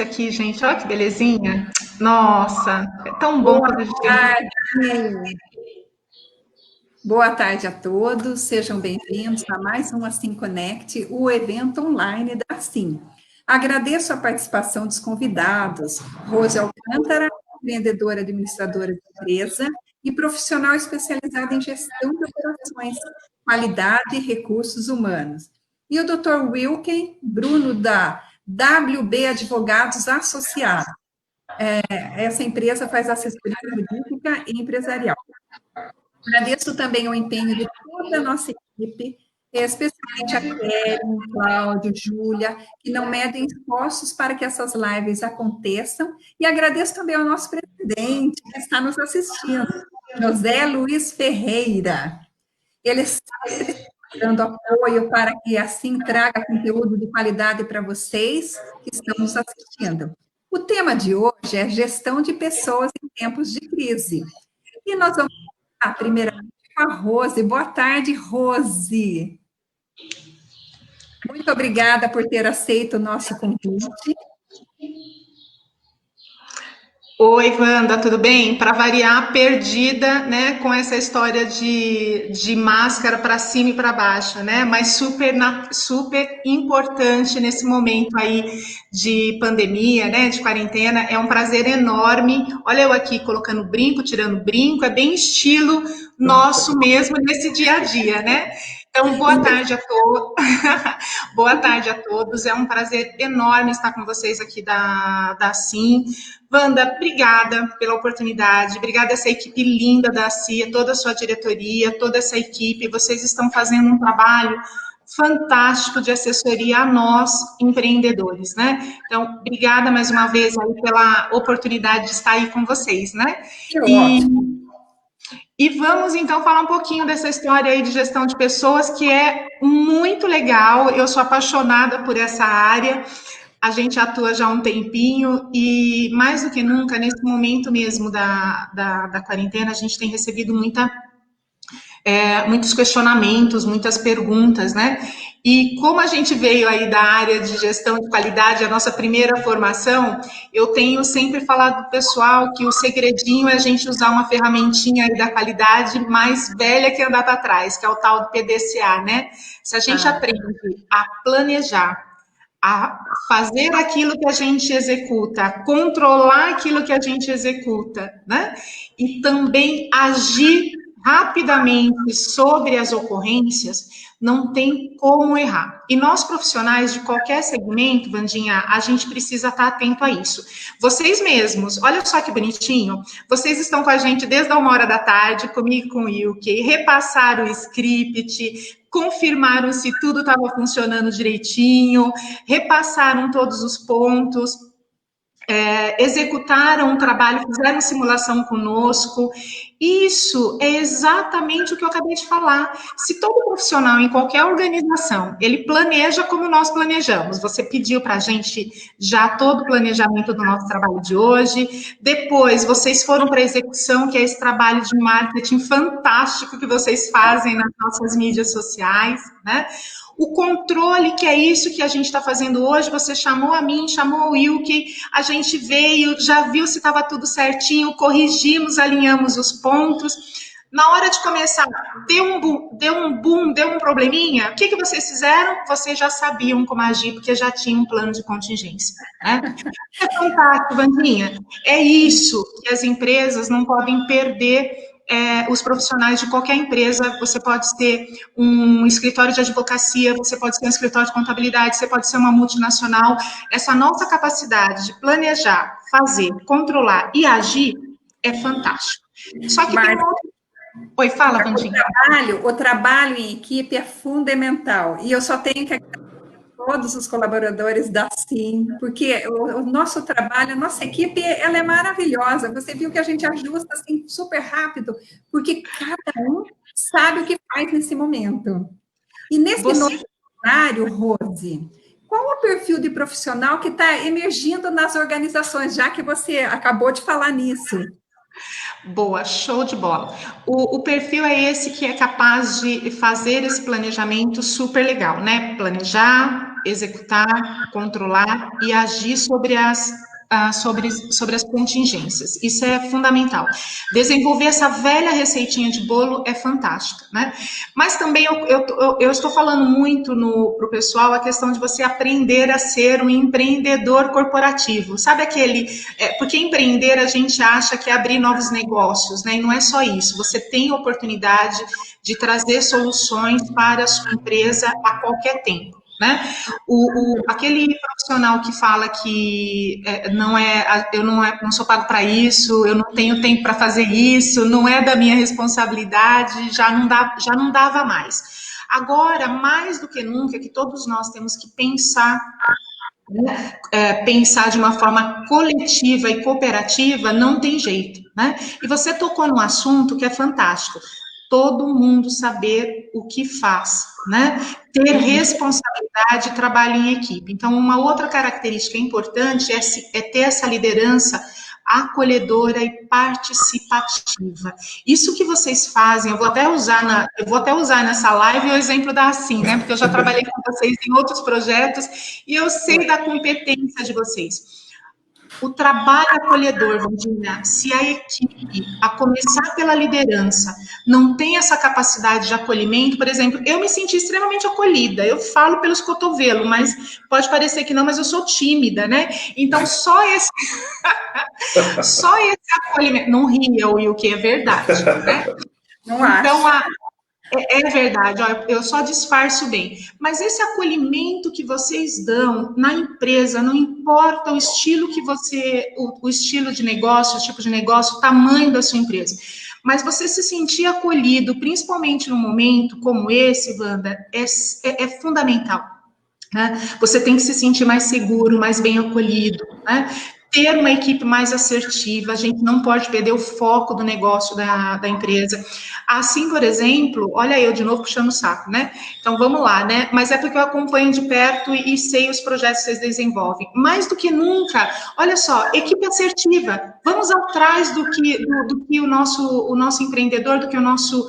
aqui, gente. Olha que belezinha. Nossa, é tão bom Boa quando a gente tem. tarde. Boa tarde a todos, sejam bem-vindos a mais um Assim Connect, o evento online da Assim. Agradeço a participação dos convidados, Rose Alcântara, empreendedora administradora de empresa e profissional especializada em gestão de operações, qualidade e recursos humanos. E o Dr. Wilken Bruno, da WB Advogados Associados. Essa empresa faz assessoria jurídica e empresarial. Agradeço também o empenho de toda a nossa equipe, especialmente a Karen, Cláudio, Júlia, que não medem esforços para que essas lives aconteçam. E agradeço também ao nosso presidente, que está nos assistindo, José Luiz Ferreira. Ele sempre está dando apoio para que assim traga conteúdo de qualidade para vocês que estão nos assistindo. O tema de hoje é gestão de pessoas em tempos de crise. E nós vamos primeiramente com a Rose. Boa tarde, Rose. Muito obrigada por ter aceito o nosso convite. Oi, Wanda, tudo bem? Para variar, perdida, né, com essa história de máscara para cima e para baixo, né? Mas super importante nesse momento aí de pandemia, né, de quarentena. É um prazer enorme. Olha eu aqui colocando brinco, tirando brinco, é bem estilo nosso mesmo nesse dia a dia, né? Então, boa tarde a todos. Boa tarde a todos. É um prazer enorme estar com vocês aqui da Sim. Wanda, obrigada pela oportunidade, obrigada a essa equipe linda da CIA, toda a sua diretoria, toda essa equipe, vocês estão fazendo um trabalho fantástico de assessoria a nós, empreendedores, né? Então, obrigada mais uma vez aí pela oportunidade de estar aí com vocês, né? Que E, ótimo. e vamos então falar um pouquinho dessa história aí de gestão de pessoas, que é muito legal, eu sou apaixonada por essa área. A gente atua já há um tempinho e, mais do que nunca, nesse momento mesmo da quarentena, a gente tem recebido muitos questionamentos, muitas perguntas, né? E como a gente veio aí da área de gestão de qualidade, a nossa primeira formação, eu tenho sempre falado para o pessoal que o segredinho é a gente usar uma ferramentinha aí da qualidade mais velha que andar para trás, que é o tal do PDCA, né? Se a gente aprende a planejar, a fazer aquilo que a gente executa, a controlar aquilo que a gente executa, né? E também agir rapidamente sobre as ocorrências, não tem como errar. E nós, profissionais de qualquer segmento, Vandinha, a gente precisa estar atento a isso. Vocês mesmos, olha só que bonitinho, vocês estão com a gente desde a 1 hora da tarde, comigo e com o Wilke, repassaram o script, confirmaram se tudo estava funcionando direitinho, repassaram todos os pontos, executaram um trabalho, fizeram simulação conosco. Isso é exatamente o que eu acabei de falar. Se todo profissional em qualquer organização, ele planeja como nós planejamos, você pediu para a gente já todo o planejamento do nosso trabalho de hoje, depois vocês foram para a execução, que é esse trabalho de marketing fantástico que vocês fazem nas nossas mídias sociais, né? O controle, que é isso que a gente está fazendo hoje, você chamou a mim, chamou o Wilke, a gente veio, já viu se estava tudo certinho, corrigimos, alinhamos os pontos. Na hora de começar, deu um probleminha, o que vocês fizeram? Vocês já sabiam como agir, porque já tinham um plano de contingência, né? É fantástico, Vandinha. É isso que as empresas não podem perder. Os profissionais de qualquer empresa, você pode ter um escritório de advocacia, você pode ter um escritório de contabilidade, você pode ser uma multinacional. Essa nossa capacidade de planejar, fazer, controlar e agir é fantástico. Só que tem um outro... Oi, fala, Vandinha. O trabalho em equipe é fundamental. E eu só tenho que todos os colaboradores da Sim, porque o nosso trabalho, a nossa equipe, ela é maravilhosa. Você viu que a gente ajusta assim super rápido, porque cada um sabe o que faz nesse momento. E nesse novo cenário, Rose, qual o perfil de profissional que está emergindo nas organizações, já que você acabou de falar nisso? Boa, show de bola. O perfil é esse que é capaz de fazer esse planejamento super legal, né? Planejar, executar, controlar e agir sobre as contingências. Isso é fundamental. Desenvolver essa velha receitinha de bolo é fantástica, né? Mas também eu estou falando muito para o pessoal a questão de você aprender a ser um empreendedor corporativo. Sabe aquele... porque empreender a gente acha que é abrir novos negócios, né? E não é só isso. Você tem oportunidade de trazer soluções para a sua empresa a qualquer tempo. Né? Aquele profissional que fala que eu não sou pago para isso, eu não tenho tempo para fazer isso, não é da minha responsabilidade, já não dava mais. Agora, mais do que nunca, que todos nós temos que pensar, né? Pensar de uma forma coletiva e cooperativa, não tem jeito, né? E você tocou num assunto que é fantástico. Todo mundo saber o que faz, né? Ter responsabilidade e trabalho em equipe. Então, uma outra característica importante é ter essa liderança acolhedora e participativa. Isso que vocês fazem, eu vou até usar nessa live o exemplo da Assim, né? Porque eu já trabalhei com vocês em outros projetos e eu sei da competência de vocês. O trabalho acolhedor, Vandinha, se a equipe, a começar pela liderança, não tem essa capacidade de acolhimento, por exemplo, eu me senti extremamente acolhida, eu falo pelos cotovelos, mas pode parecer que não, mas eu sou tímida, né? Então, só esse acolhimento, não ria, o que é verdade, né? Não acho. Então, é verdade, ó, eu só disfarço bem. Mas esse acolhimento que vocês dão na empresa, não importa o estilo o estilo de negócio, o tipo de negócio, o tamanho da sua empresa. Mas você se sentir acolhido, principalmente num momento como esse, Wanda, é fundamental. Né? Você tem que se sentir mais seguro, mais bem acolhido, né? Ter uma equipe mais assertiva, a gente não pode perder o foco do negócio da empresa. Assim, por exemplo, olha eu de novo puxando o saco, né? Então vamos lá, né? Mas é porque eu acompanho de perto e sei os projetos que vocês desenvolvem. Mais do que nunca, olha só, equipe assertiva. Vamos atrás do que o nosso empreendedor, do que o nosso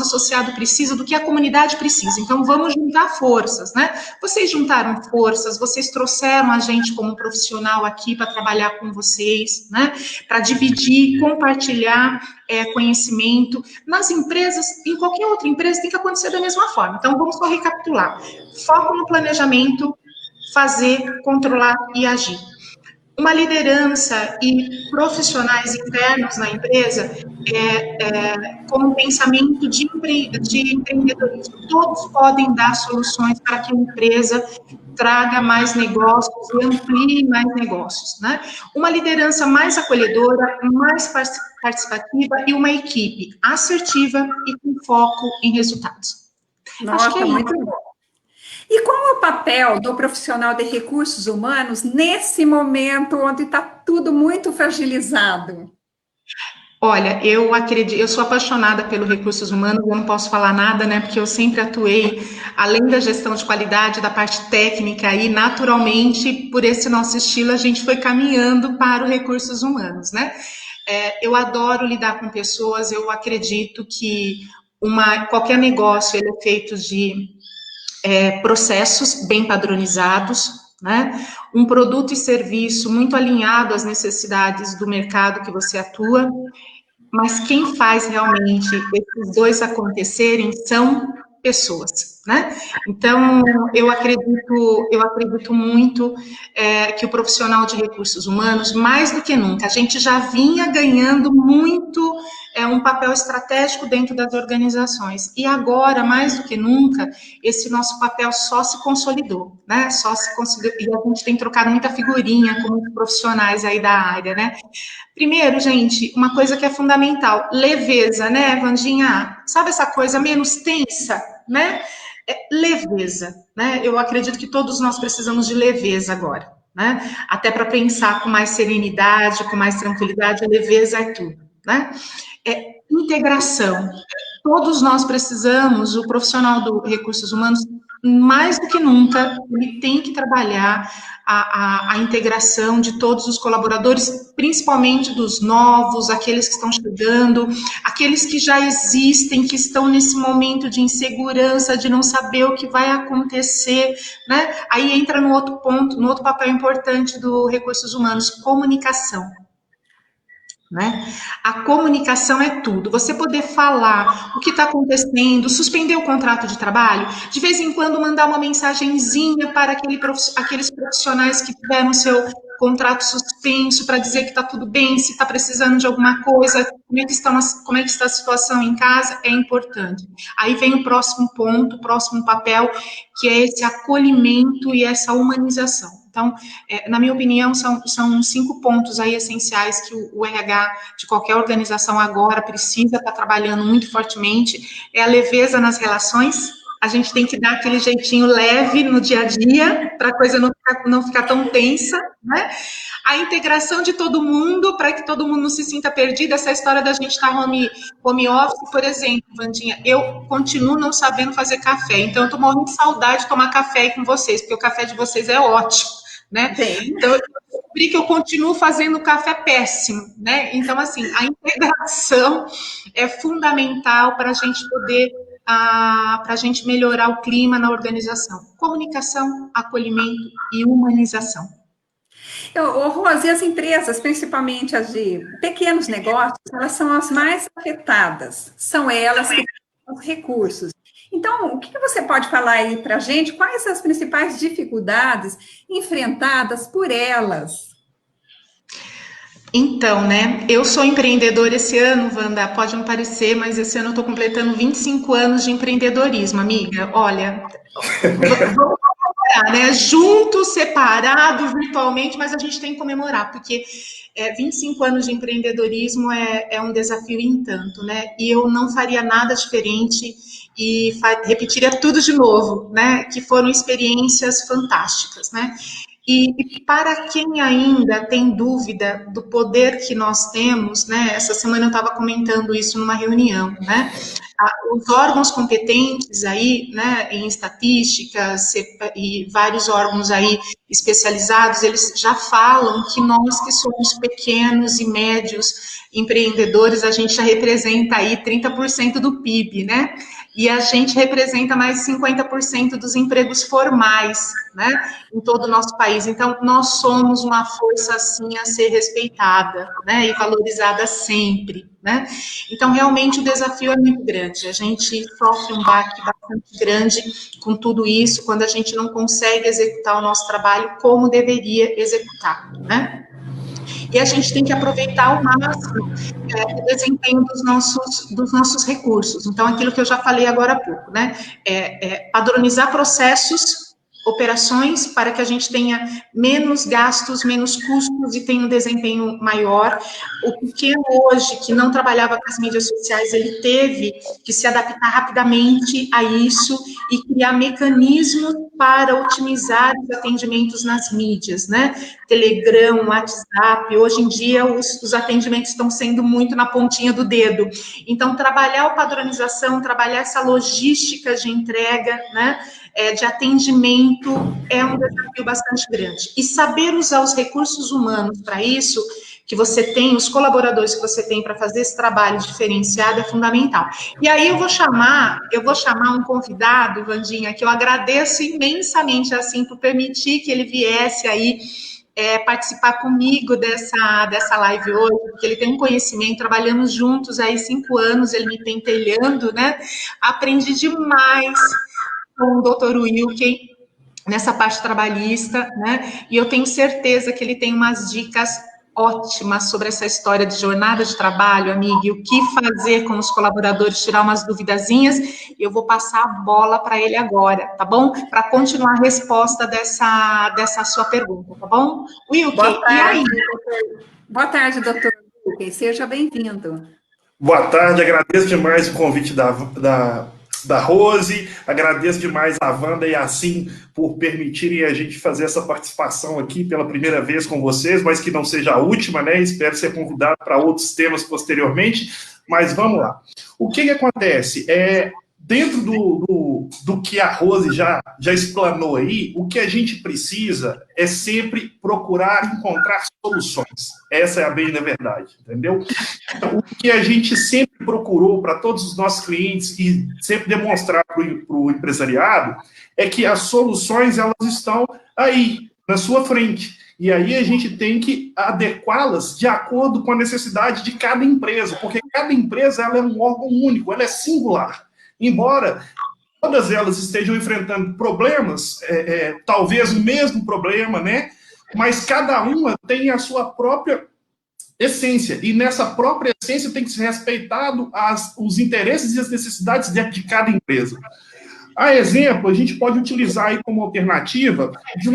associado precisa, do que a comunidade precisa. Então vamos juntar forças, né? Vocês juntaram forças, vocês trouxeram a gente como profissional aqui para trabalhar com vocês, né? Para dividir, compartilhar conhecimento. Nas empresas, em qualquer outra empresa, tem que acontecer da mesma forma. Então, vamos só recapitular. Foco no planejamento, fazer, controlar e agir. Uma liderança e profissionais internos na empresa com um pensamento de empreendedorismo. Todos podem dar soluções para que a empresa traga mais negócios e amplie mais negócios, né? Uma liderança mais acolhedora, mais participativa e uma equipe assertiva e com foco em resultados. Nossa, acho que é muito bom. E qual é o papel do profissional de recursos humanos nesse momento onde está tudo muito fragilizado? Olha, eu sou apaixonada pelo recursos humanos, eu não posso falar nada, né, porque eu sempre atuei, além da gestão de qualidade, da parte técnica, e naturalmente, por esse nosso estilo, a gente foi caminhando para os recursos humanos, né? Eu adoro lidar com pessoas, eu acredito que qualquer negócio ele é feito de processos bem padronizados, né? Um produto e serviço muito alinhado às necessidades do mercado que você atua, mas quem faz realmente esses dois acontecerem são pessoas, né? Então, eu acredito muito que o profissional de recursos humanos, mais do que nunca, a gente já vinha ganhando muito um papel estratégico dentro das organizações, e agora, mais do que nunca, esse nosso papel só se consolidou, né? Só se consolidou, e a gente tem trocado muita figurinha com os profissionais aí da área, né? Primeiro, gente, uma coisa que é fundamental, leveza, né, Vandinha? Sabe essa coisa menos tensa, né? Leveza, né? Eu acredito que todos nós precisamos de leveza agora, né? Até para pensar com mais serenidade, com mais tranquilidade, a leveza é tudo, né? Integração. Todos nós precisamos, o profissional do recursos humanos mais do que nunca, ele tem que trabalhar a integração de todos os colaboradores, principalmente dos novos, aqueles que estão chegando, aqueles que já existem, que estão nesse momento de insegurança, de não saber o que vai acontecer, né? Aí entra no outro ponto, no outro papel importante do recursos humanos, comunicação. Né? A comunicação é tudo. Você poder falar o que está acontecendo, suspender o contrato de trabalho, de vez em quando mandar uma mensagenzinha para aqueles profissionais que tiveram seu contrato suspenso para dizer que está tudo bem, se está precisando de alguma coisa, como é que está a situação em casa, é importante. Aí vem o próximo ponto, o próximo papel, que é esse acolhimento e essa humanização. Então, na minha opinião, são 5 pontos aí essenciais que o RH de qualquer organização agora precisa estar trabalhando muito fortemente. É a leveza nas relações. A gente tem que dar aquele jeitinho leve no dia a dia, para a coisa não ficar tão tensa, né? A integração de todo mundo, para que todo mundo não se sinta perdido. Essa história da gente estar home office, por exemplo, Vandinha, eu continuo não sabendo fazer café, então eu estou morrendo de saudade de tomar café aí com vocês, porque o café de vocês é ótimo, né? Então, eu descobri que eu continuo fazendo café péssimo, né? Então, assim, a integração é fundamental para a gente poder, para a gente melhorar o clima na organização. Comunicação, acolhimento e humanização. Rose, e as empresas, principalmente as de pequenos negócios, elas são as mais afetadas. São elas que têm os recursos. Então, o que você pode falar aí para a gente? Quais as principais dificuldades enfrentadas por elas? Então, né, eu sou empreendedora esse ano, Wanda, pode não parecer, mas esse ano eu estou completando 25 anos de empreendedorismo, amiga. Olha, vamos comemorar, né? Junto, separado, virtualmente, mas a gente tem que comemorar, porque 25 anos de empreendedorismo é um desafio em tanto, né? E eu não faria nada diferente e repetiria tudo de novo, né? Que foram experiências fantásticas, né? E para quem ainda tem dúvida do poder que nós temos, né? Essa semana eu estava comentando isso numa reunião, né? Os órgãos competentes aí, né, em estatísticas e vários órgãos aí especializados, eles já falam que nós que somos pequenos e médios empreendedores, a gente já representa aí 30% do PIB, né? E a gente representa mais de 50% dos empregos formais, né, em todo o nosso país. Então, nós somos uma força, assim, a ser respeitada, né, e valorizada sempre, né. Então, realmente, o desafio é muito grande. A gente sofre um baque bastante grande com tudo isso, quando a gente não consegue executar o nosso trabalho como deveria executar, né. E a gente tem que aproveitar ao máximo o desempenho dos nossos recursos. Então, aquilo que eu já falei agora há pouco, né? Padronizar processos, operações, para que a gente tenha menos gastos, menos custos e tenha um desempenho maior. O pequeno hoje, que não trabalhava com as mídias sociais, ele teve que se adaptar rapidamente a isso e criar mecanismos para otimizar os atendimentos nas mídias, né? Telegram, WhatsApp, hoje em dia os atendimentos estão sendo muito na pontinha do dedo. Então, trabalhar a padronização, trabalhar essa logística de entrega, né? De atendimento é um desafio bastante grande. E saber usar os recursos humanos para isso, que você tem, os colaboradores que você tem para fazer esse trabalho diferenciado é fundamental. E aí eu vou chamar um convidado, Vandinha, que eu agradeço imensamente, assim, por permitir que ele viesse aí participar comigo dessa live hoje, porque ele tem um conhecimento, trabalhamos juntos aí 5 anos, ele me pentelhando, né? Aprendi demais com o Dr. Wilken nessa parte trabalhista, né? E eu tenho certeza que ele tem umas dicas ótimas sobre essa história de jornada de trabalho, amiga, e o que fazer com os colaboradores, tirar umas duvidazinhas. Eu vou passar a bola para ele agora, tá bom? Para continuar a resposta dessa sua pergunta, tá bom? Wilken, e aí? Boa tarde, doutor Wilken, seja bem-vindo. Boa tarde, agradeço demais o convite da Rose, agradeço demais a Wanda e a Sim por permitirem a gente fazer essa participação aqui pela primeira vez com vocês, mas que não seja a última, né? Espero ser convidado para outros temas posteriormente, mas vamos lá. O que acontece? dentro do que a Rose já explanou aí, o que a gente precisa é sempre procurar encontrar soluções. Essa é a bem da verdade, entendeu? Então, o que a gente sempre procurou para todos os nossos clientes e sempre demonstrar para o empresariado é que as soluções, elas estão aí, na sua frente. E aí a gente tem que adequá-las de acordo com a necessidade de cada empresa, porque cada empresa ela é um órgão único, ela é singular. Embora todas elas estejam enfrentando problemas, talvez o mesmo problema, né? Mas cada uma tem a sua própria essência, e nessa própria essência tem que ser respeitado os interesses e as necessidades de cada empresa. A exemplo, a gente pode utilizar aí como alternativa de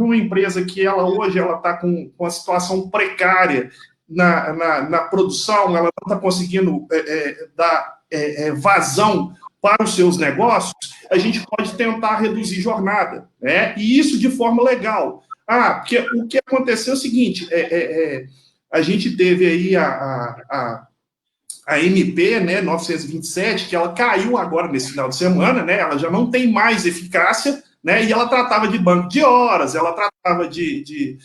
uma empresa que hoje ela está com uma situação precária na produção, ela não está conseguindo dar vazão para os seus negócios, a gente pode tentar reduzir jornada, né? E isso de forma legal. Porque o que aconteceu é o seguinte, a gente teve aí a MP, né, 927, que ela caiu agora nesse final de semana, né, ela já não tem mais eficácia, né, e ela tratava de banco de horas, ela tratava de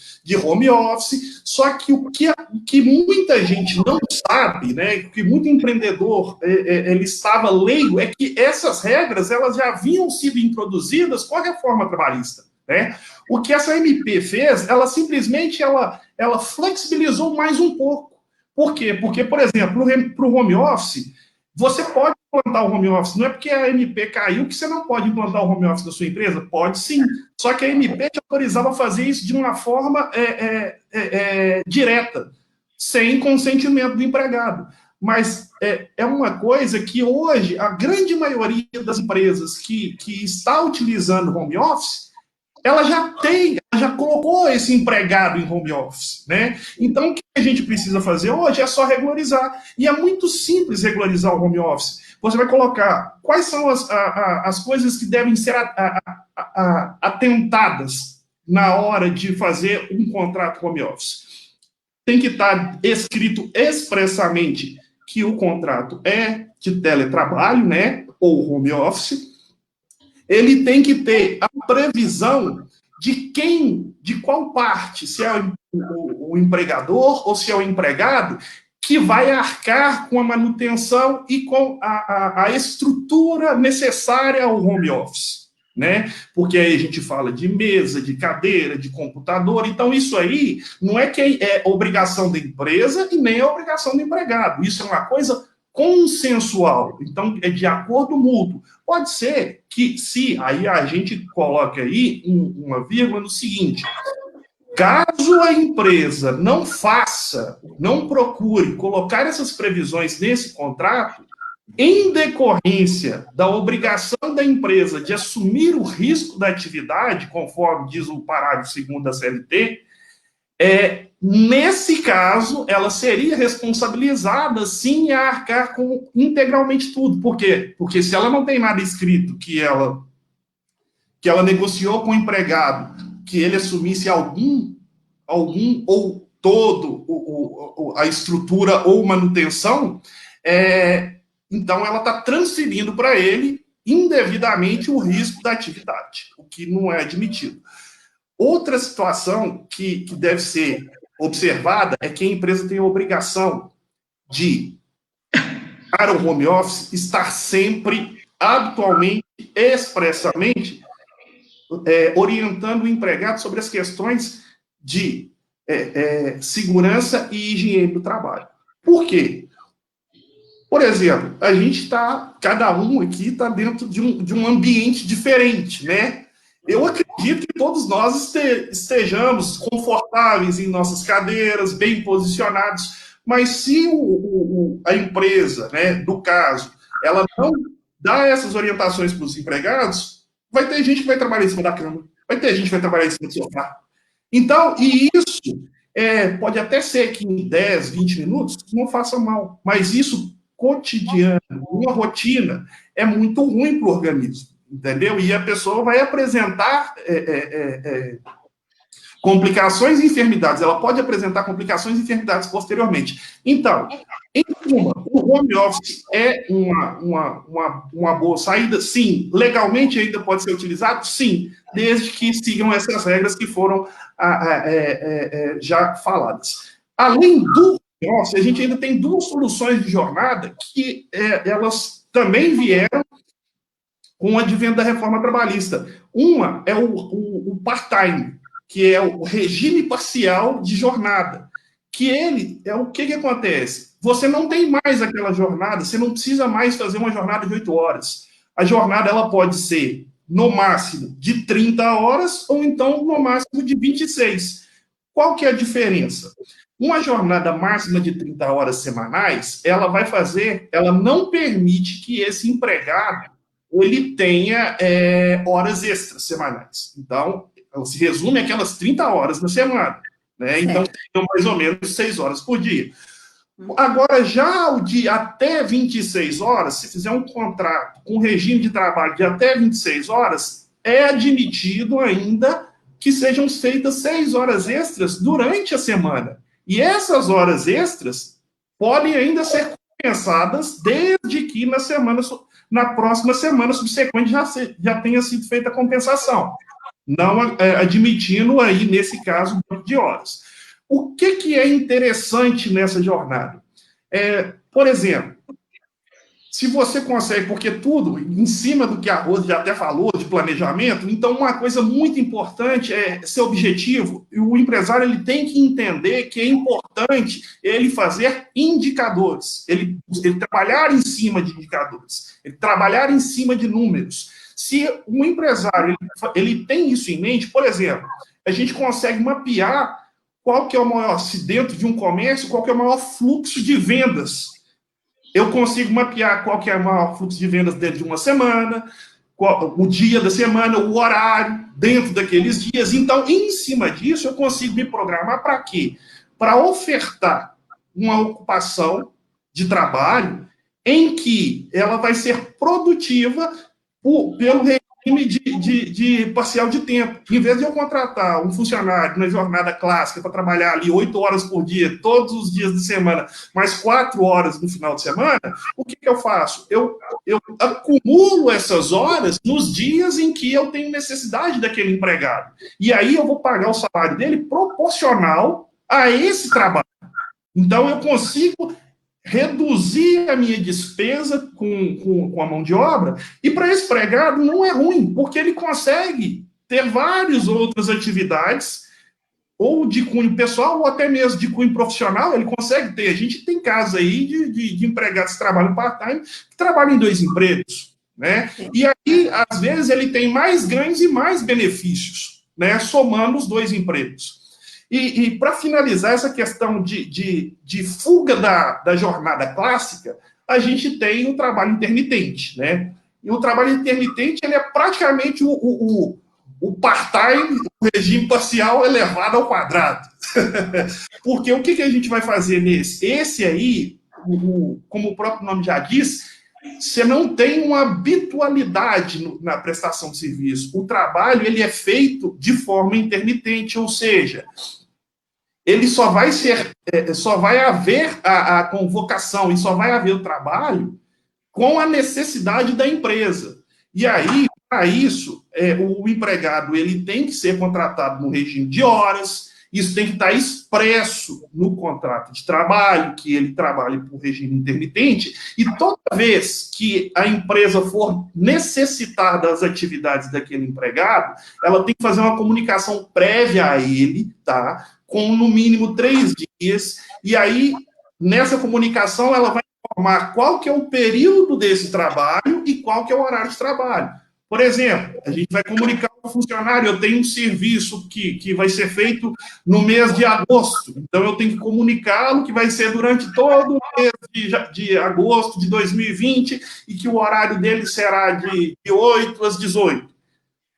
home office, só que o que muita gente não sabe, né, que muito empreendedor ele estava leigo, é que essas regras, elas já haviam sido introduzidas com a reforma trabalhista, né. O que essa MP fez, ela simplesmente ela flexibilizou mais um pouco. Por quê? Porque, por exemplo, para o home office, você pode implantar o home office. Não é porque a MP caiu que você não pode implantar o home office da sua empresa? Pode sim. Só que a MP te autorizava a fazer isso de uma forma direta, sem consentimento do empregado. Mas é uma coisa que hoje a grande maioria das empresas que está utilizando home office, ela já colocou esse empregado em home office, né? Então, o que a gente precisa fazer hoje é só regularizar. E é muito simples regularizar o home office. Você vai colocar quais são as coisas que devem ser atentadas na hora de fazer um contrato home office. Tem que estar escrito expressamente que o contrato é de teletrabalho, né? Ou home office. Ele tem que ter a previsão de qual parte, se é o empregador ou se é o empregado, que vai arcar com a manutenção e com a estrutura necessária ao home office, né? Porque aí a gente fala de mesa, de cadeira, de computador, então isso aí não é que é obrigação da empresa e nem é obrigação do empregado, isso é uma coisa consensual, então é de acordo mútuo. Pode ser que, se aí a gente coloca aí uma vírgula no seguinte, caso a empresa não procure colocar essas previsões nesse contrato, em decorrência da obrigação da empresa de assumir o risco da atividade, conforme diz o parágrafo 2º da CLT, nesse caso, ela seria responsabilizada, sim, a arcar com integralmente tudo. Por quê? Porque se ela não tem nada escrito que ela negociou com o empregado, que ele assumisse algum ou todo a estrutura ou manutenção, então ela está transferindo para ele indevidamente o risco da atividade, o que não é admitido. Outra situação que deve ser observada é que a empresa tem a obrigação de, para o home office, estar sempre, habitualmente, expressamente, orientando o empregado sobre as questões de segurança e higiene do trabalho. Por quê? Por exemplo, a gente está, cada um aqui está dentro de um ambiente diferente, né? Eu acredito que todos nós estejamos confortáveis em nossas cadeiras, bem posicionados, mas se a empresa, né, do caso, ela não dá essas orientações para os empregados, vai ter gente que vai trabalhar em cima da cama, vai ter gente que vai trabalhar em cima do sofá. Então, e isso pode até ser que em 10, 20 minutos não faça mal, mas isso cotidiano, uma rotina, é muito ruim para o organismo. Entendeu? E a pessoa vai apresentar complicações e enfermidades. Ela pode apresentar complicações e enfermidades posteriormente. Então, Em suma, o home office é uma boa saída? Sim. Legalmente ainda pode ser utilizado? Sim, desde que sigam essas regras que foram já faladas. Além do home office, a gente ainda tem duas soluções de jornada que elas também vieram com o advento da reforma trabalhista. Uma é o part-time, que é o regime parcial de jornada, que ele é o que acontece? Você não tem mais aquela jornada, você não precisa mais fazer uma jornada de 8 horas. A jornada ela pode ser, no máximo, de 30 horas, ou então, no máximo, de 26. Qual que é a diferença? Uma jornada máxima de 30 horas semanais, ela não permite que esse empregado ele tenha horas extras semanais. Então, se resume aquelas 30 horas na semana. Né? Então, seriam mais ou menos 6 horas por dia. Agora, já o de até 26 horas, se fizer um contrato com regime de trabalho de até 26 horas, é admitido ainda que sejam feitas 6 horas extras durante a semana. E essas horas extras podem ainda ser compensadas desde que na próxima semana subsequente já tenha sido feita a compensação, não admitindo aí, nesse caso, um banco de horas. O que é interessante nessa jornada? Por exemplo, se você consegue, porque tudo, em cima do que a Rose já até falou, de planejamento, então uma coisa muito importante é ser objetivo, e o empresário ele tem que entender que é importante ele fazer indicadores, ele trabalhar em cima de indicadores, ele trabalhar em cima de números. Se um empresário ele tem isso em mente, por exemplo, a gente consegue mapear qual que é o maior, se dentro de um comércio, qual que é o maior fluxo de vendas. Eu consigo mapear qual que é o maior fluxo de vendas dentro de uma semana, o dia da semana, o horário, dentro daqueles dias. Então, em cima disso, eu consigo me programar para quê? Para ofertar uma ocupação de trabalho em que ela vai ser produtiva pelo regime de parcial de tempo. Em vez de eu contratar um funcionário na jornada clássica para trabalhar ali 8 horas por dia, todos os dias de semana, mais 4 horas no final de semana, o que eu faço? Eu acumulo essas horas nos dias em que eu tenho necessidade daquele empregado. E aí eu vou pagar o salário dele proporcional a esse trabalho. Então, eu consigo reduzir a minha despesa com a mão de obra, e para esse empregado não é ruim, porque ele consegue ter várias outras atividades, ou de cunho pessoal, ou até mesmo de cunho profissional, ele consegue ter. A gente tem casos aí de empregados que trabalham part-time, que trabalham em 2 empregos, né? E aí, às vezes, ele tem mais ganhos e mais benefícios, né? Somando os 2 empregos. E para finalizar essa questão de fuga da jornada clássica, a gente tem o trabalho intermitente, né? E o trabalho intermitente ele é praticamente o part-time, o regime parcial elevado ao quadrado. Porque o que a gente vai fazer nesse? Esse aí, como o próprio nome já diz, você não tem uma habitualidade na prestação de serviço. O trabalho ele é feito de forma intermitente, ou seja, ele só vai haver a convocação e só vai haver o trabalho com a necessidade da empresa. E aí, para isso, o empregado ele tem que ser contratado no regime de horas, isso tem que estar expresso no contrato de trabalho, que ele trabalhe por regime intermitente, e toda vez que a empresa for necessitar das atividades daquele empregado, ela tem que fazer uma comunicação prévia a ele, tá? Com no mínimo 3 dias, e aí, nessa comunicação, ela vai informar qual que é o período desse trabalho e qual que é o horário de trabalho. Por exemplo, a gente vai comunicar ao funcionário, eu tenho um serviço que vai ser feito no mês de agosto, então eu tenho que comunicá-lo que vai ser durante todo o mês de agosto de 2020 e que o horário dele será de 8 às 18.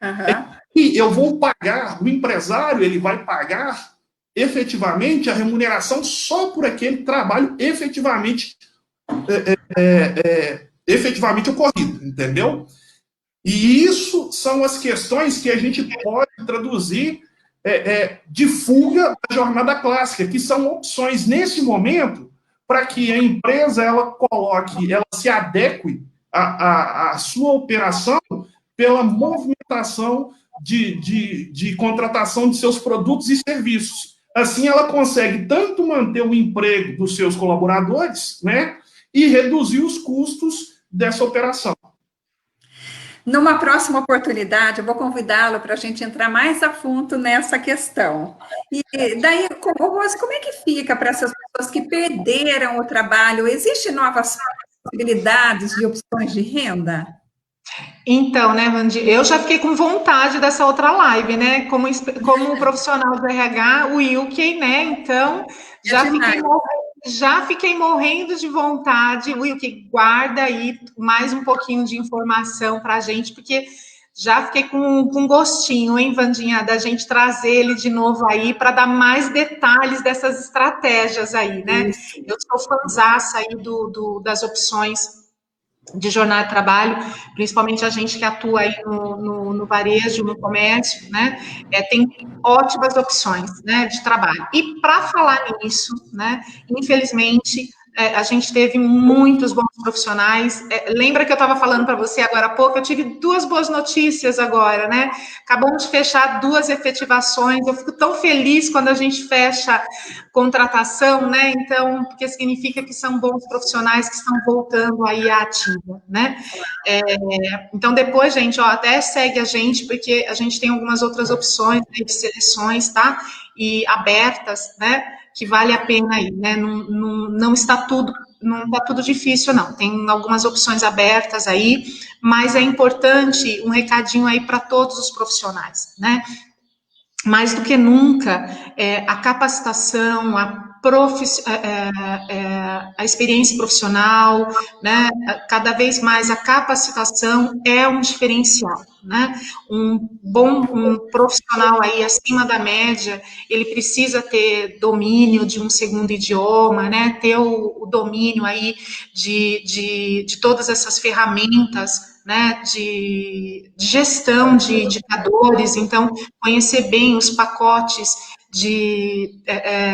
Uhum. E eu vou pagar, o empresário ele vai pagar efetivamente a remuneração só por aquele trabalho efetivamente ocorrido, entendeu? E isso são as questões que a gente pode traduzir de fuga da jornada clássica, que são opções, nesse momento, para que a empresa ela se adeque à sua operação pela movimentação de contratação de seus produtos e serviços. Assim, ela consegue tanto manter o emprego dos seus colaboradores, né, e reduzir os custos dessa operação. Numa próxima oportunidade, eu vou convidá-lo para a gente entrar mais a fundo nessa questão. E daí, Rose, como é que fica para essas pessoas que perderam o trabalho? Existem novas possibilidades de opções de renda? Então, né, Randi, eu já fiquei com vontade dessa outra live, né? Como profissional de RH, o Wilke, né? Então, já fiquei morrendo de vontade. Wilke, guarda aí mais um pouquinho de informação para a gente, porque já fiquei com gostinho, hein, Vandinha, da gente trazer ele de novo aí para dar mais detalhes dessas estratégias aí, né? Isso. Eu sou fãzaça aí das opções de jornada de trabalho, principalmente a gente que atua aí no varejo, no comércio, né, tem ótimas opções, né, de trabalho. E para falar nisso, né, infelizmente, a gente teve muitos bons profissionais. Lembra que eu estava falando para você agora há pouco? Eu tive 2 boas notícias agora, né? Acabamos de fechar 2 efetivações. Eu fico tão feliz quando a gente fecha contratação, né? Então, porque significa que são bons profissionais que estão voltando aí à ativa, né? Então, depois, gente, até segue a gente, porque a gente tem algumas outras opções, né, de seleções, tá? E abertas, né? Que vale a pena aí, né? Não está tudo difícil, não. Tem algumas opções abertas aí, mas é importante um recadinho aí para todos os profissionais, né? Mais do que nunca, a capacitação, a experiência profissional, né? Cada vez mais a capacitação é um diferencial, né? Um profissional aí acima da média, ele precisa ter domínio de um segundo idioma, né? Ter o domínio aí de todas essas ferramentas, né, de gestão de indicadores, então, conhecer bem os pacotes de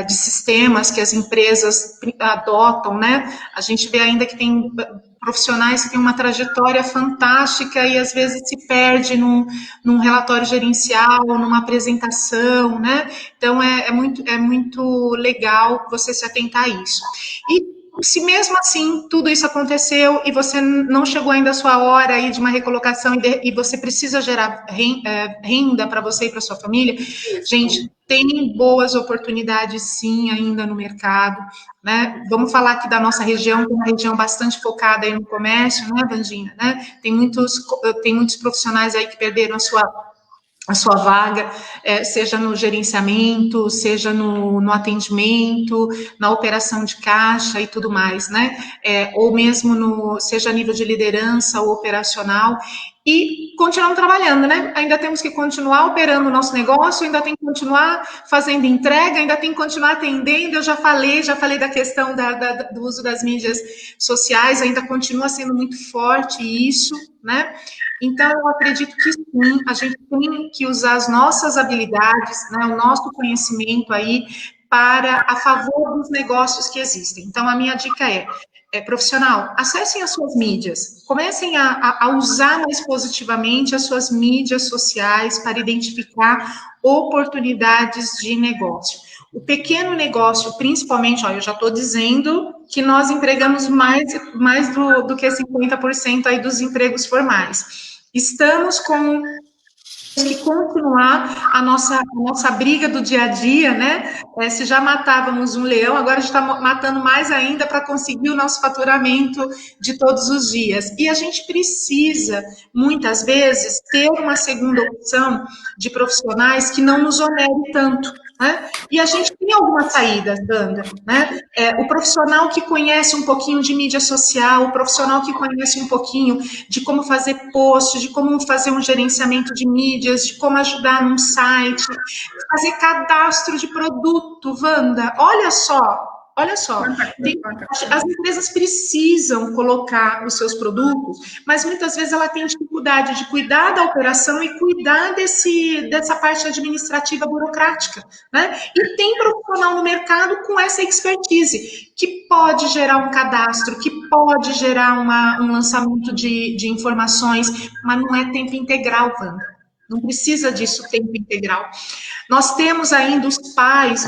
sistemas que as empresas adotam, né, a gente vê ainda que tem profissionais que têm uma trajetória fantástica e, às vezes, se perde num relatório gerencial, numa apresentação, né, então, é muito legal você se atentar a isso. E se mesmo assim tudo isso aconteceu e você não chegou ainda a sua hora aí de uma recolocação e você precisa gerar renda para você e para sua família, gente, tem boas oportunidades sim ainda no mercado, né? Vamos falar aqui da nossa região, que é uma região bastante focada aí no comércio, né, Vandinha? Né? Tem muitos profissionais aí que perderam a sua vaga, seja no gerenciamento, seja no atendimento, na operação de caixa e tudo mais, né? Ou mesmo seja a nível de liderança ou operacional, e continuamos trabalhando, né? Ainda temos que continuar operando o nosso negócio, ainda tem que continuar fazendo entrega, ainda tem que continuar atendendo. Eu já falei da questão do uso das mídias sociais, ainda continua sendo muito forte isso, né? Então, eu acredito que sim, a gente tem que usar as nossas habilidades, né, o nosso conhecimento aí para a favor dos negócios que existem. Então, a minha dica profissional, acessem as suas mídias, comecem a usar mais positivamente as suas mídias sociais para identificar oportunidades de negócio. O pequeno negócio, principalmente, eu já estou dizendo que nós empregamos mais do que 50% aí dos empregos formais. Estamos que continuar a nossa briga do dia a dia, né? Se já matávamos um leão, agora a gente está matando mais ainda para conseguir o nosso faturamento de todos os dias. E a gente precisa, muitas vezes, ter uma segunda opção de profissionais que não nos onere tanto. Né? E a gente tem algumas saídas, Danda, né? O profissional que conhece um pouquinho de mídia social, o profissional que conhece um pouquinho de como fazer post, de como fazer um gerenciamento de mídias, de como ajudar num site, fazer cadastro de produto, Wanda, olha só, olha só, as empresas precisam colocar os seus produtos, mas muitas vezes ela tem dificuldade de cuidar da operação e cuidar dessa parte administrativa burocrática, né? E tem profissional no mercado com essa expertise, que pode gerar um cadastro, que pode gerar um lançamento de informações, mas não é tempo integral, Wanda. Não precisa disso tempo integral. Nós temos ainda os pais,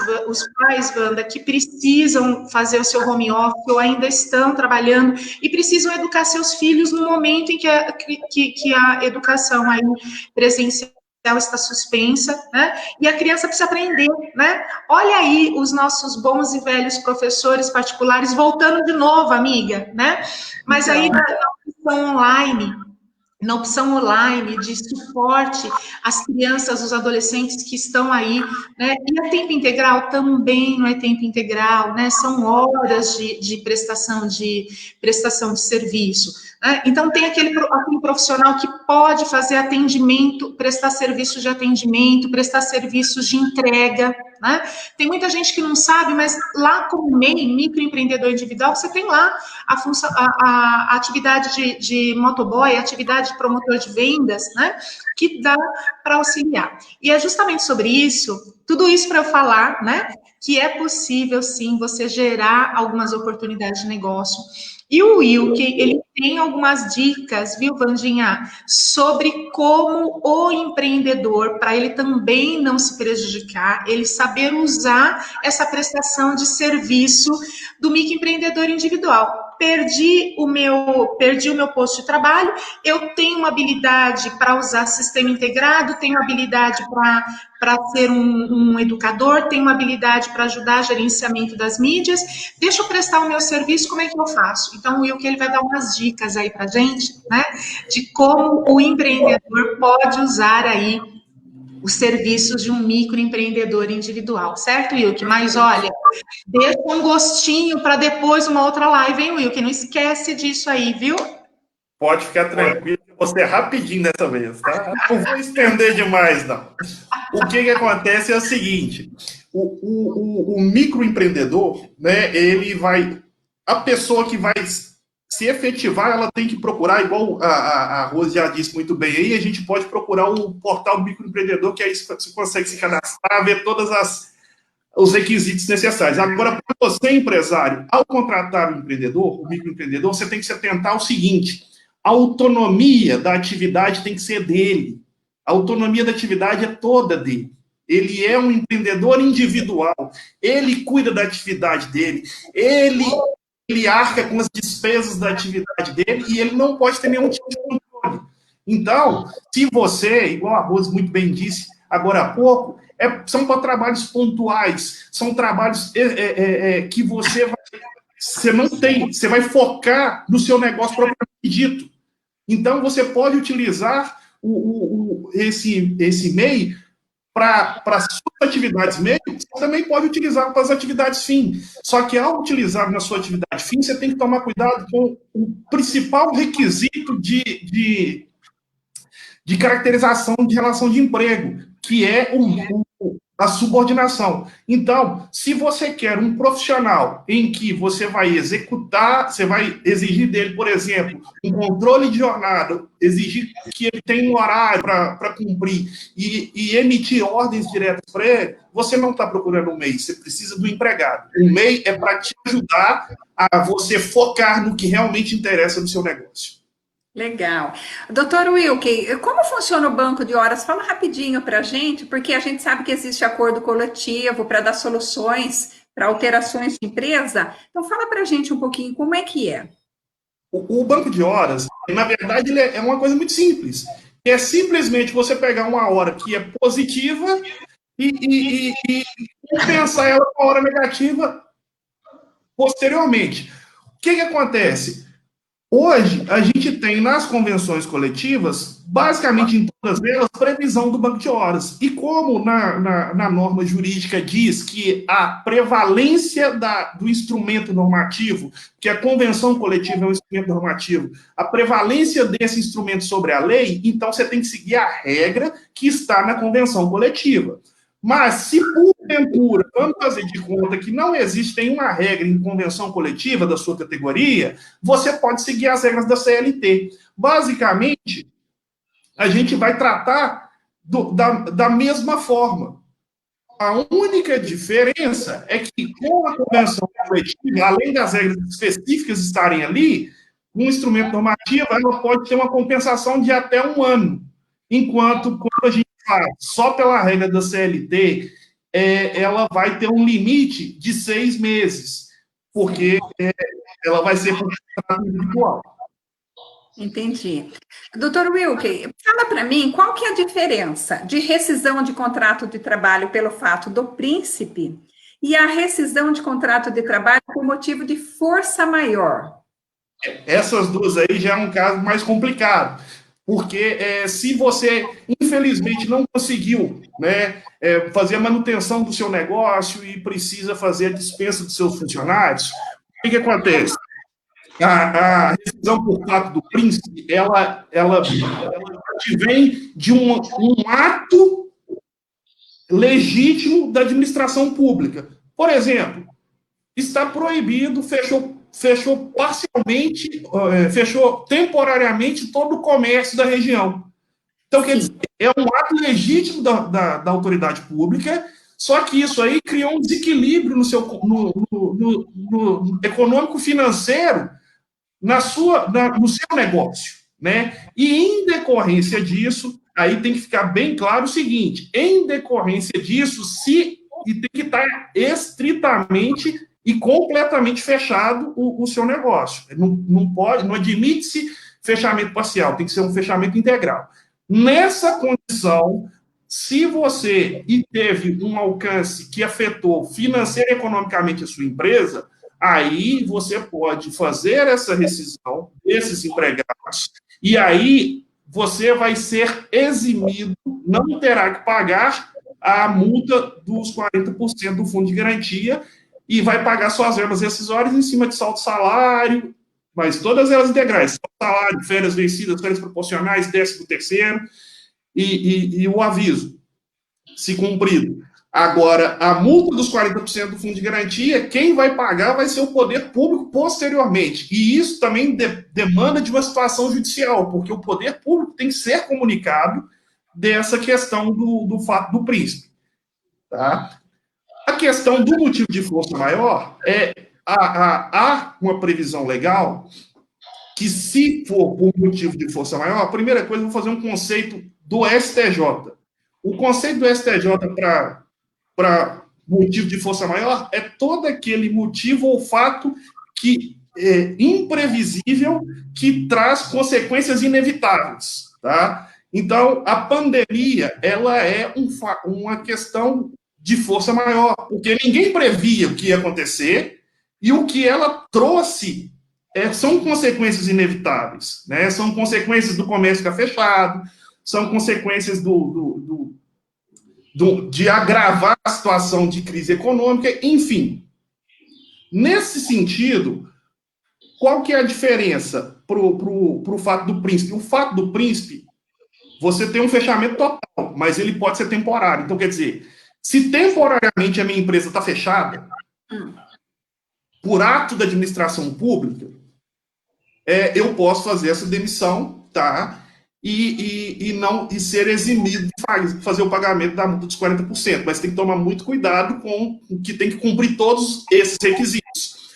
Wanda, que precisam fazer o seu home office ou ainda estão trabalhando e precisam educar seus filhos no momento em que a educação aí presencial está suspensa, né? E a criança precisa aprender, né? Olha aí os nossos bons e velhos professores particulares voltando de novo, amiga, né? Mas aí na opção online de suporte às crianças, os adolescentes que estão aí, né? E a tempo integral também não é tempo integral, né? São horas de prestação de serviço, né? Então tem aquele profissional que pode fazer atendimento, prestar serviços de atendimento, prestar serviços de entrega, né? Tem muita gente que não sabe, mas lá como MEI, microempreendedor individual, você tem lá a atividade de motoboy, a atividade de promotor de vendas, né? Que dá para auxiliar. E é justamente sobre isso, tudo isso para eu falar, né? Que é possível, sim, você gerar algumas oportunidades de negócio. E o Wilke, ele tem algumas dicas, viu, Vandinha, sobre como o empreendedor, para ele também não se prejudicar, ele saber usar essa prestação de serviço do microempreendedor individual. Perdi o meu posto de trabalho, eu tenho uma habilidade para usar sistema integrado, tenho habilidade para ser um educador, tenho uma habilidade para ajudar a gerenciamento das mídias, deixa eu prestar o meu serviço, como é que eu faço? Então, o Wilke, ele vai dar umas dicas aí para a gente, né, de como o empreendedor pode usar aí os serviços de um microempreendedor individual, certo, Wilke? Mas, olha, deixa um gostinho para depois uma outra live, hein, Wilke? Não esquece disso aí, viu? Pode ficar tranquilo, você é rapidinho dessa vez, tá? Não vou estender demais, não. O que acontece é o seguinte, o microempreendedor, né, ele vai... A pessoa que vai se efetivar, ela tem que procurar, igual a Rose já disse muito bem aí, a gente pode procurar o portal do microempreendedor, que aí você consegue se cadastrar, ver todos os requisitos necessários. Agora, para você, empresário, ao contratar o empreendedor, o microempreendedor, você tem que se atentar ao seguinte: a autonomia da atividade tem que ser dele. A autonomia da atividade é toda dele. Ele é um empreendedor individual, ele cuida da atividade dele, ele arca com as despesas da atividade dele e ele não pode ter nenhum tipo de controle. Então, se você, igual a Rose muito bem disse agora há pouco, são para trabalhos pontuais, são trabalhos que você não tem, você vai focar no seu negócio propriamente dito. Então, você pode utilizar esse MEI para suas atividades MEI, você também pode utilizar para as atividades fim. Só que, ao utilizar na sua atividade fim, você tem que tomar cuidado com o principal requisito de caracterização de relação de emprego, que é a subordinação. Então, se você quer um profissional em que você vai executar, você vai exigir dele, por exemplo, um controle de jornada, exigir que ele tenha um horário para cumprir e emitir ordens diretas para ele, você não está procurando um MEI, você precisa do empregado. O MEI é para te ajudar a você focar no que realmente interessa no seu negócio. Legal. Doutor Wilke, como funciona o banco de horas? Fala rapidinho para a gente, porque a gente sabe que existe acordo coletivo para dar soluções para alterações de empresa. Então, fala para a gente um pouquinho como é que é. O banco de horas, na verdade, ele é uma coisa muito simples. É simplesmente você pegar uma hora que é positiva e compensar ela com a hora negativa posteriormente. O que acontece? Hoje, a gente tem nas convenções coletivas, basicamente em todas elas, previsão do banco de horas. E como na norma jurídica diz que a prevalência do instrumento normativo, que a convenção coletiva é um instrumento normativo, a prevalência desse instrumento sobre a lei, então você tem que seguir a regra que está na convenção coletiva. Mas se porventura, vamos fazer de conta que não existe nenhuma regra em convenção coletiva da sua categoria, você pode seguir as regras da CLT. Basicamente, a gente vai tratar da mesma forma. A única diferença é que, com a convenção coletiva, além das regras específicas estarem ali, um instrumento normativo ela pode ter uma compensação de até 1 ano. Enquanto, quando a gente faz só pela regra da CLT, ela vai ter um limite de 6 meses, porque ela vai ser por contrato individual. Entendi. Doutor Wilke, fala para mim qual que é a diferença de rescisão de contrato de trabalho pelo fato do príncipe e a rescisão de contrato de trabalho por motivo de força maior? Essas duas aí já é um caso mais complicado, porque se você, infelizmente, não conseguiu, né, fazer a manutenção do seu negócio e precisa fazer a dispensa dos seus funcionários, o que acontece? A rescisão por fato do príncipe, ela vem de um ato legítimo da administração pública. Por exemplo, está proibido, fechou parcialmente, fechou temporariamente todo o comércio da região. Então, quer dizer, é um ato legítimo da autoridade pública, só que isso aí criou um desequilíbrio no econômico-financeiro no seu negócio, né? E em decorrência disso, aí tem que ficar bem claro o seguinte: em decorrência disso, e tem que estar estritamente e completamente fechado o seu negócio. Não admite-se fechamento parcial, tem que ser um fechamento integral. Nessa condição, se você teve um alcance que afetou financeira e economicamente a sua empresa, aí você pode fazer essa rescisão desses empregados, e aí você vai ser eximido, não terá que pagar a multa dos 40% do fundo de garantia, e vai pagar suas verbas rescisórias em cima de saldo salário, mas todas elas integrais, salário, férias vencidas, férias proporcionais, 13º, e o aviso, se cumprido. Agora, a multa dos 40% do fundo de garantia, quem vai pagar vai ser o poder público posteriormente. E isso também demanda de uma situação judicial, porque o poder público tem que ser comunicado dessa questão do fato do príncipe. Tá? A questão do motivo de força maior há uma previsão legal que, se for por motivo de força maior, a primeira coisa, eu vou fazer um conceito do STJ. O conceito do STJ para motivo de força maior é todo aquele motivo ou fato que é imprevisível, que traz consequências inevitáveis, tá? Então, a pandemia, ela é uma questão de força maior, porque ninguém previa o que ia acontecer, e o que ela trouxe são consequências inevitáveis, né? São consequências do comércio ficar fechado, são consequências de agravar a situação de crise econômica, enfim. Nesse sentido, qual que é a diferença pro fato do príncipe? O fato do príncipe, você tem um fechamento total, mas ele pode ser temporário. Então, quer dizer, se temporariamente a minha empresa está fechada, por ato da administração pública, eu posso fazer essa demissão, tá? E ser eximido de fazer o pagamento da multa dos 40%, mas tem que tomar muito cuidado com que tem que cumprir todos esses requisitos.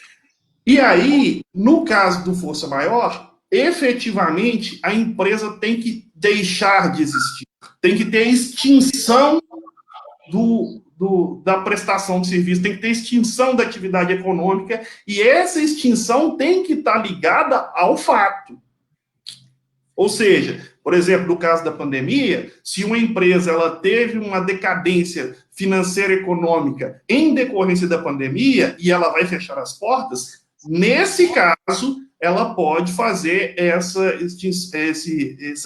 E aí, no caso do força maior, efetivamente, a empresa tem que deixar de existir, tem que ter extinção da prestação de serviço, tem que ter extinção da atividade econômica, e essa extinção tem que estar ligada ao fato. Ou seja, por exemplo, no caso da pandemia, se uma empresa ela teve uma decadência financeira e econômica em decorrência da pandemia e ela vai fechar as portas, nesse caso, ela pode fazer essa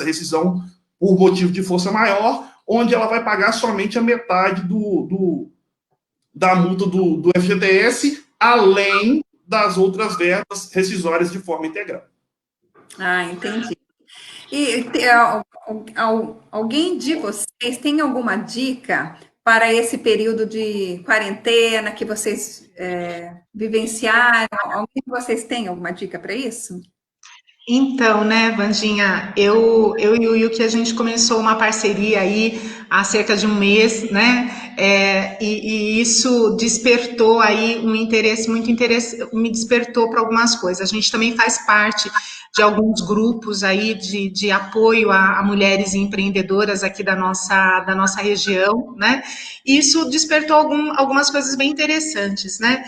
rescisão por motivo de força maior, onde ela vai pagar somente a metade da multa do FGTS, além das outras verbas rescisórias de forma integral. Ah, entendi. E alguém de vocês tem alguma dica para esse período de quarentena que vocês vivenciaram? Alguém de vocês tem alguma dica para isso? Então, né, Vandinha, eu e o Will, que a gente começou uma parceria aí há cerca de um mês, né, e isso despertou aí um interesse muito interessante, me despertou para algumas coisas. A gente também faz parte de alguns grupos aí de apoio a mulheres empreendedoras aqui da nossa região, né, e isso despertou algumas coisas bem interessantes, né,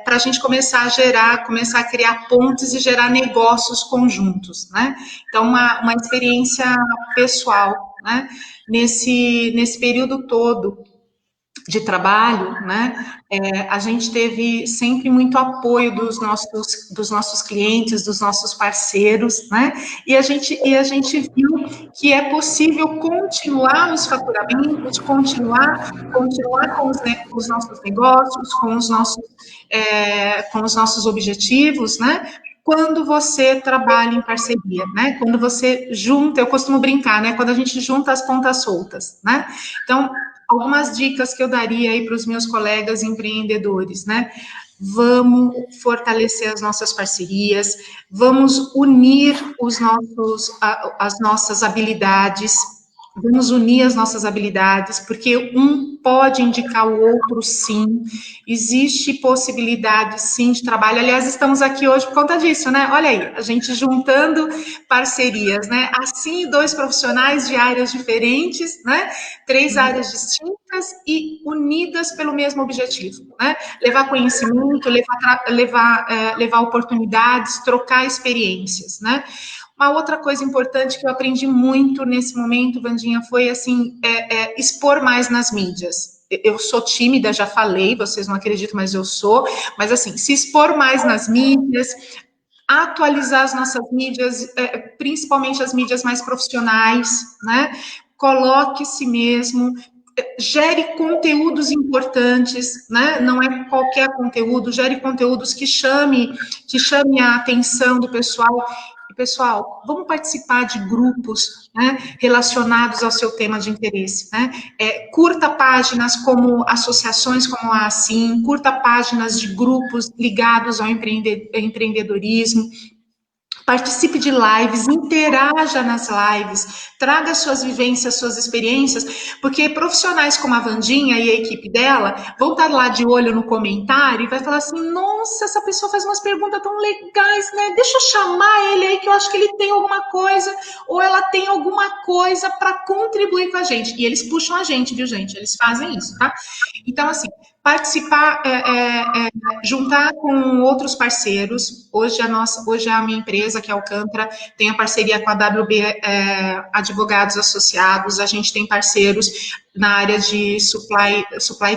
para a gente começar a criar pontes e gerar negócios conjuntos, né? Então, uma experiência pessoal, né? Nesse período todo de trabalho, né? A gente teve sempre muito apoio dos nossos clientes, dos nossos parceiros, né? E a gente viu que é possível continuar os faturamentos, continuar com os nossos negócios, com os nossos objetivos, né? Quando você trabalha em parceria, né? Quando você junta, eu costumo brincar, né? Quando a gente junta as pontas soltas, né? Então, algumas dicas que eu daria aí para os meus colegas empreendedores, né? Vamos fortalecer as nossas parcerias, vamos unir as nossas habilidades, porque um pode indicar o outro, sim. Existe possibilidade, sim, de trabalho. Aliás, estamos aqui hoje por conta disso, né? Olha aí, a gente juntando parcerias, né? Assim, dois profissionais de áreas diferentes, né? 3 áreas distintas e unidas pelo mesmo objetivo, né? Levar conhecimento, levar oportunidades, trocar experiências, né? Uma outra coisa importante que eu aprendi muito nesse momento, Vandinha, foi assim, expor mais nas mídias. Eu sou tímida, já falei, vocês não acreditam, mas eu sou. Mas assim, se expor mais nas mídias, atualizar as nossas mídias, principalmente as mídias mais profissionais, né? Coloque-se mesmo, gere conteúdos importantes, né? Não é qualquer conteúdo, gere conteúdos que chame a atenção do pessoal. E, pessoal, vamos participar de grupos, né, relacionados ao seu tema de interesse, né? Curta páginas como associações como a Assim, curta páginas de grupos ligados ao empreendedorismo. Participe de lives, interaja nas lives, traga suas vivências, suas experiências, porque profissionais como a Vandinha e a equipe dela vão estar lá de olho no comentário e vai falar assim, nossa, essa pessoa faz umas perguntas tão legais, né? Deixa eu chamar ele aí que eu acho que ele tem alguma coisa, ou ela tem alguma coisa para contribuir com a gente. E eles puxam a gente, viu, gente? Eles fazem isso, tá? Então, assim, participar, juntar com outros parceiros. Hoje a minha empresa, que é a Alcântara, tem a parceria com a WB Advogados Associados. A gente tem parceiros na área de supply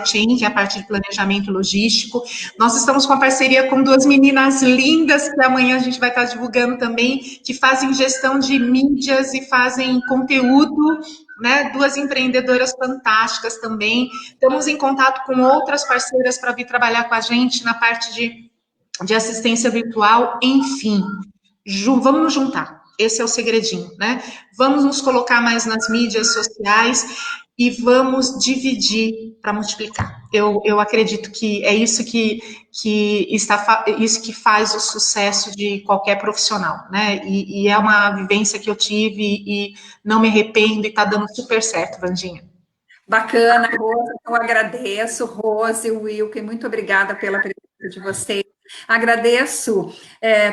chain, que é a parte de planejamento logístico. Nós estamos com a parceria com 2 meninas lindas, que amanhã a gente vai estar divulgando também, que fazem gestão de mídias e fazem conteúdo, né? 2 empreendedoras fantásticas também. Estamos em contato com outras parceiras para vir trabalhar com a gente na parte de assistência virtual, enfim. Vamos nos juntar. Esse é o segredinho, né? Vamos nos colocar mais nas mídias sociais e vamos dividir para multiplicar. Eu acredito que é isso isso que faz o sucesso de qualquer profissional, né? E é uma vivência que eu tive e não me arrependo e está dando super certo, Vandinha. Bacana, Rose, eu agradeço, Rose, Wilke, muito obrigada pela presença de vocês. Agradeço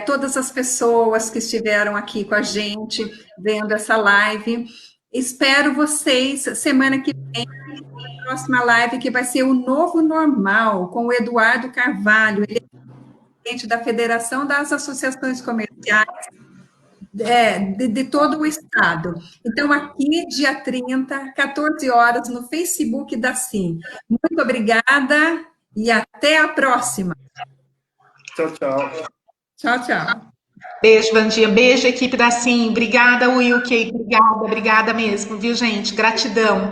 todas as pessoas que estiveram aqui com a gente, vendo essa live. Espero vocês semana que vem, na próxima live, que vai ser o Novo Normal, com o Eduardo Carvalho, ele é presidente da Federação das Associações Comerciais de todo o estado. Então, aqui, dia 30, 14 horas, no Facebook da Sim. Muito obrigada e até a próxima. Tchau, tchau. Tchau, tchau. Beijo, Vandinha. Beijo, equipe da Sim. Obrigada, Wilke. Obrigada mesmo, viu, gente? Gratidão.